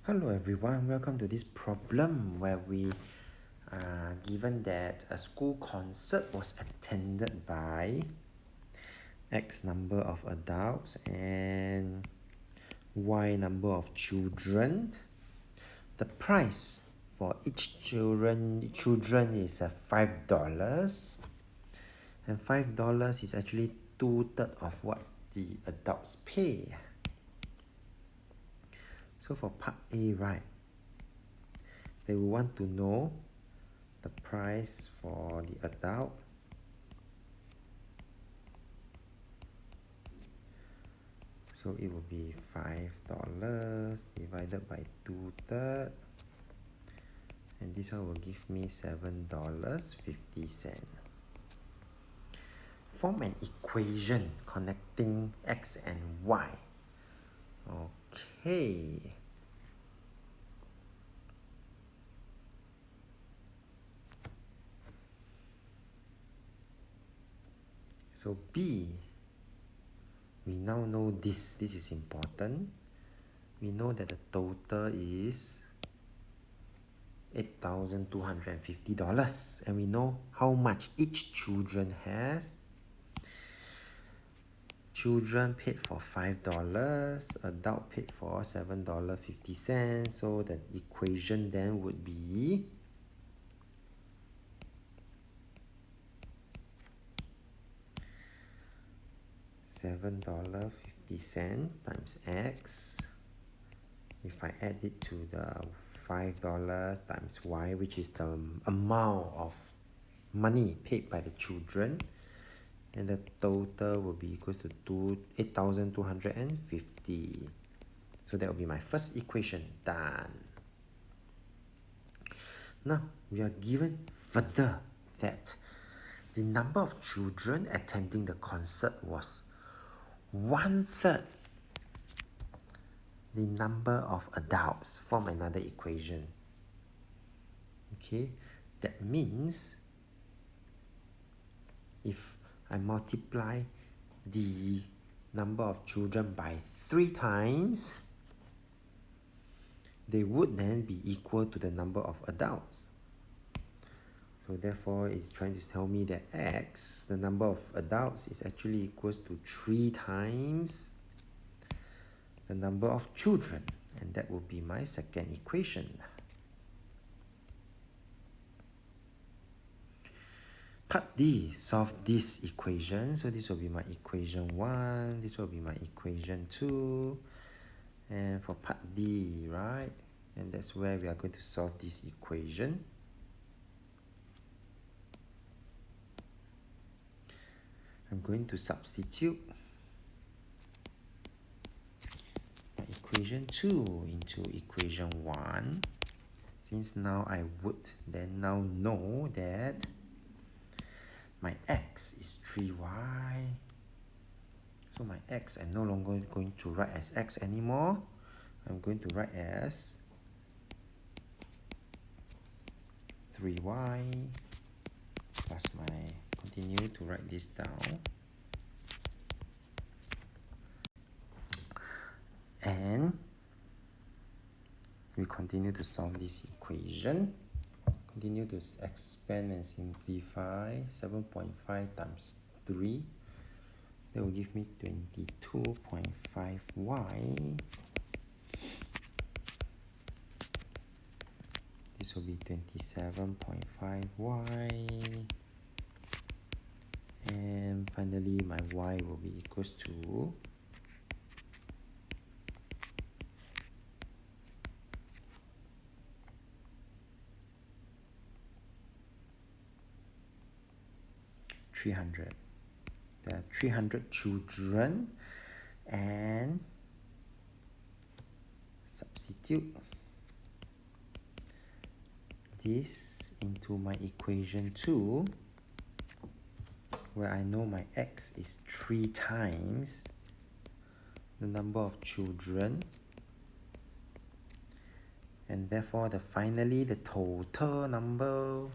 Hello everyone, welcome to this problem where we are given that a school concert was attended by X number of adults and Y number of children. The price for each children is $5, and $5 is actually 2/3 of what the adults pay. So for part A, right, they will want to know the price for the adult, so it will be $5 divided by 2/3, and this one will give me $7.50. Form an equation connecting X and Y. Okay. So B, we now know this is important. We know that the total is $8,250, and we know how much each children has. Children paid for $5, adult paid for $7.50, so the equation then would be $7.50 times X. If I add it to the $5 times Y, which is the amount of money paid by the children, and the total will be equal to 8,250. So that will be my first equation. Done. Now we are given further that the number of children attending the concert was 1/3 the number of adults. Form another equation. Okay, that means if I multiply the number of children by 3 times, they would then be equal to the number of adults. So therefore, it's trying to tell me that X, the number of adults, is actually equals to 3 times the number of children, and that will be my second equation. Part D, solve this equation. So this will be my equation 1, this will be my equation 2, and for part D, right, and that's where we are going to solve this equation. I'm going to substitute my equation 2 into equation 1, since now I would then now know that my X is 3Y. So my X, I'm no longer going to write as X anymore. I'm going to write as 3Y plus my, continue to write this down. And we continue to solve this equation. Continue to expand and simplify. 7.5 times 3, that will give me 22.5y. This will be 27.5y. And finally, my y will be equals to 300. There are 300 children, and substitute this into my equation 2, where I know my X is 3 times the number of children, and therefore finally the total number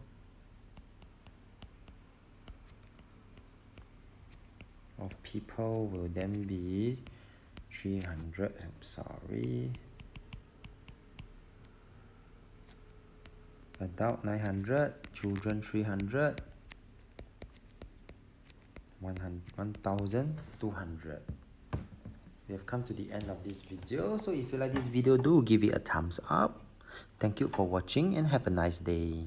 of people will then be 300, Adult 900, children 300, 1,200. We have come to the end of this video. So if you like this video, do give it a thumbs up. Thank you for watching and have a nice day.